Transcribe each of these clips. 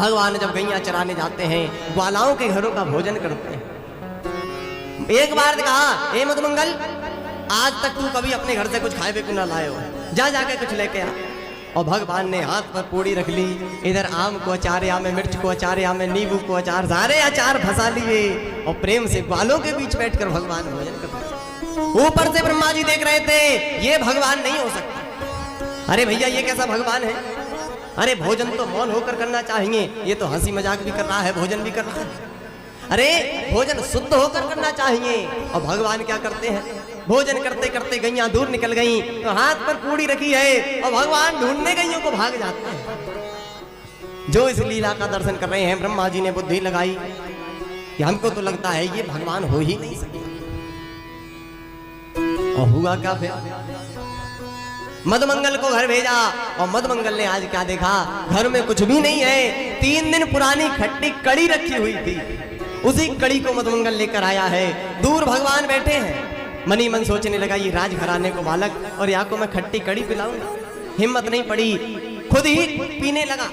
भगवान जब गैया चराने जाते हैं, ग्वालाओं के घरों का भोजन करते हैं। एक बार कहा, हे मधुमंगल, आज तक तू कभी अपने घर से कुछ खाए बिल्कुल ना लाए हो, जा जाके कुछ लेके आ। और भगवान ने हाथ पर पूड़ी रख ली, इधर आम को अचार, या में मिर्च को अचार, या में नींबू को अचार, सारे अचार फंसा लिए और प्रेम से ग्वालों के बीच बैठकर भगवान भोजन कर रहे। ऊपर से ब्रह्मा जी देख रहे थे, ये भगवान नहीं हो सकता। अरे भैया, ये कैसा भगवान है? अरे भोजन तो मौन होकर करना चाहिए, ये तो हंसी मजाक भी कर रहा है, भोजन भी कर रहा है। अरे भोजन शुद्ध होकर करना चाहिए। और भगवान क्या करते हैं, भोजन करते करते गैया दूर निकल गई तो हाथ पर पूड़ी रखी है और भगवान ढूंढने गैयों को भाग जाते हैं। जो इस लीला का दर्शन कर रहे हैं, ब्रह्मा जी ने बुद्धि लगाई कि हमको तो लगता है ये भगवान हो ही नहीं सकते। और हुआ क्या फिर? मधुमंगल को घर भेजा और मधुमंगल ने आज क्या देखा, घर में कुछ भी नहीं है। 3 दिन पुरानी खट्टी कड़ी रखी हुई थी, उसी कड़ी को मधुमंगल लेकर आया है। दूर भगवान बैठे हैं, मनी मन सोचने लगा, ये राजघराने को बालक और या को मैं खट्टी कड़ी पिलाऊंगा। हिम्मत नहीं पड़ी, खुद ही पीने लगा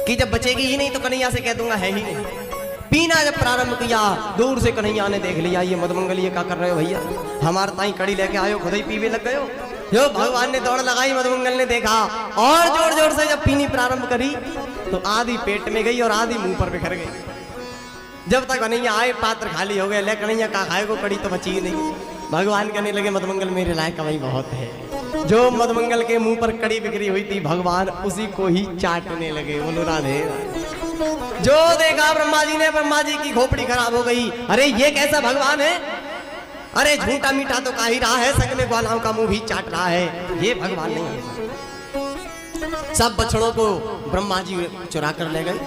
कि जब बचेगी ही नहीं तो कन्हैया से कह दूंगा है ही नहीं। पीना जब प्रारंभ किया, दूर से कन्हैया ने देख लिया, ये मधुमंगल ये क्या कर रहे हो भैया, हमारे ताई कड़ी लेके आयो, खुद ही पीवे लग गए हो। जो भगवान ने दौड़ लगाई, मधुमंगल ने देखा और जोर जोर से जब पीनी प्रारंभ करी तो आधी पेट में गई और आधी मुंह पर बिखर गई। जब तक कन्हैया आए, पात्र खाली हो गए। ले कन्हैया का खाए को कड़ी तो बची ही नहीं। भगवान कहने लगे, मधुमंगल मेरे लायक कमाई बहुत है। जो मधुमंगल के मुंह पर कड़ी बिखरी हुई थी, भगवान उसी को ही चाटने लगे। बोलो राधे। जो देखा ब्रह्मा जी ने, ब्रह्मा जी की खोपड़ी खराब हो गई। अरे ये कैसा भगवान है? अरे झूठा मीठा तो कह ही रहा है, संग में ग्वालाओं का मुंह भी चाट रहा है, ये भगवान नहीं है। सब बछड़ों को ब्रह्मा जी चुरा कर ले गए।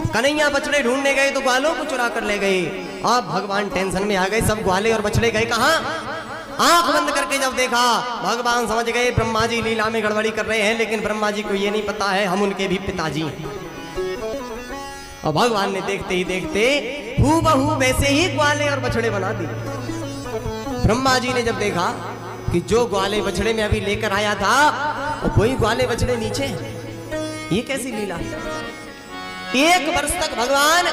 कन्हैया बछड़े ढूंढने गए तो ग्वालों को चुरा कर ले गए। अब भगवान टेंशन में आ गए, सब ग्वाले और बछड़े गए कहां? आंख बंद करके जब देखा, भगवान समझ गए ब्रह्मा जी लीला में गड़बड़ी कर रहे हैं, लेकिन ब्रह्मा जी को ये नहीं पता है हम उनके भी पिताजी हैं। और भगवान ने देखते ही देखते हूबहू वैसे ही ग्वाले और बछड़े बना दिए। ब्रह्मा जी ने जब देखा कि जो ग्वाले बछड़े में अभी लेकर आया था वही ग्वाले बछड़े नीचे हैं, ये कैसी लीला है? 1 वर्ष तक भगवान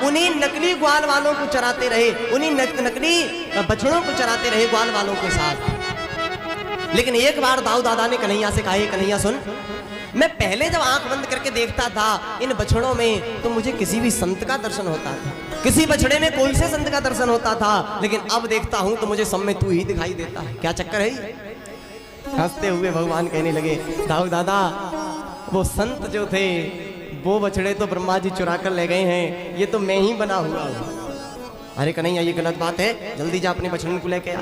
उन्हीं नकली ग्वाल वालों को चराते रहे, उन्हीं नकली बछड़ों को चराते रहे ग्वाल वालों के साथ। लेकिन एक बार दाऊ दादा ने कन्हैया से कहा, कन्हैया सुन, मैं पहले जब आंख बंद करके देखता था इन बछड़ों में तो मुझे किसी भी संत का दर्शन होता था, किसी बछड़े में कोई से संत का दर्शन होता था, लेकिन अब देखता हूं तो मुझे सब में तू ही दिखाई देता है, क्या चक्कर है? हंसते हुए भगवान कहने लगे, दाऊ दादा वो संत जो थे वो बछड़े तो ब्रह्मा जी चुरा कर ले गए हैं, ये तो मैं ही बना हुआ हूं। अरे कन्हैया ये गलत बात है, जल्दी जा अपने बछड़े को लेके आ।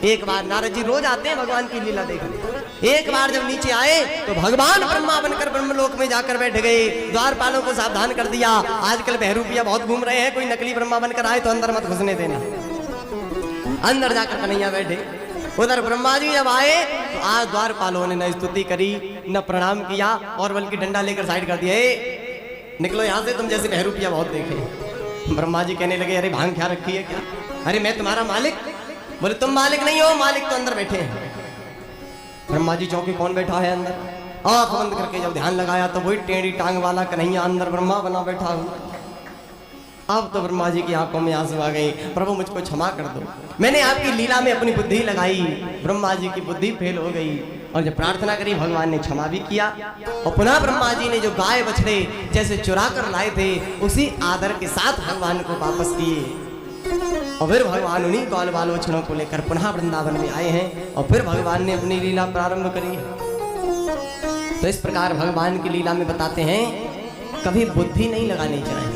एक बार नारद जी रोज आते हैं भगवान की लीला देखने। एक बार जब नीचे आए तो भगवान ब्रह्मा बनकर ब्रह्मलोक में जाकर बैठ गए। द्वारपालों को सावधान कर दिया, आजकल बहरूपिया बहुत घूम रहे हैं, कोई नकली ब्रह्मा बनकर आए तो अंदर मत घुसने देना। अंदर जाकर कन्हैया बैठे। उधर ब्रह्मा जी जब आए तो आज द्वारपालों ने न स्तुति करी न प्रणाम किया और बल्कि डंडा लेकर साइड कर दिया, निकलो यहाँ से, तुम जैसे बहरूपिया बहुत देखे। ब्रह्मा जी कहने लगे, अरे भांग क्या रखी है क्या? अरे मैं तुम्हारा मालिक। बोले तुम मालिक नहीं हो, मालिक तो अंदर बैठे हैं। ब्रह्मा जी चौकी, कौन बैठा है अंदर? आंख बंद करके जब ध्यान लगाया तो वही टेढ़ी टांग वाला कन्हैया अंदर ब्रह्मा बना बैठा हुआ। अब तो ब्रह्मा जी की आंखों में आंसू आ गए, प्रभु मुझको क्षमा कर दो, मैंने आपकी लीला में अपनी बुद्धि लगाई, ब्रह्मा जी की बुद्धि फेल हो गई। और जब प्रार्थना करी भगवान ने क्षमा भी किया। और पुनः ब्रह्मा जी ने जो गाय बछड़े जैसे चुरा कर लाए थे उसी आदर के साथ भगवान को वापस किए। और फिर भगवान उन्हीं ग्वाल बाल बछड़ों को लेकर पुनः वृंदावन में आए हैं और फिर भगवान ने अपनी लीला प्रारंभ करी। तो इस प्रकार भगवान की लीला में बताते हैं कभी बुद्धि नहीं लगानी चाहिए।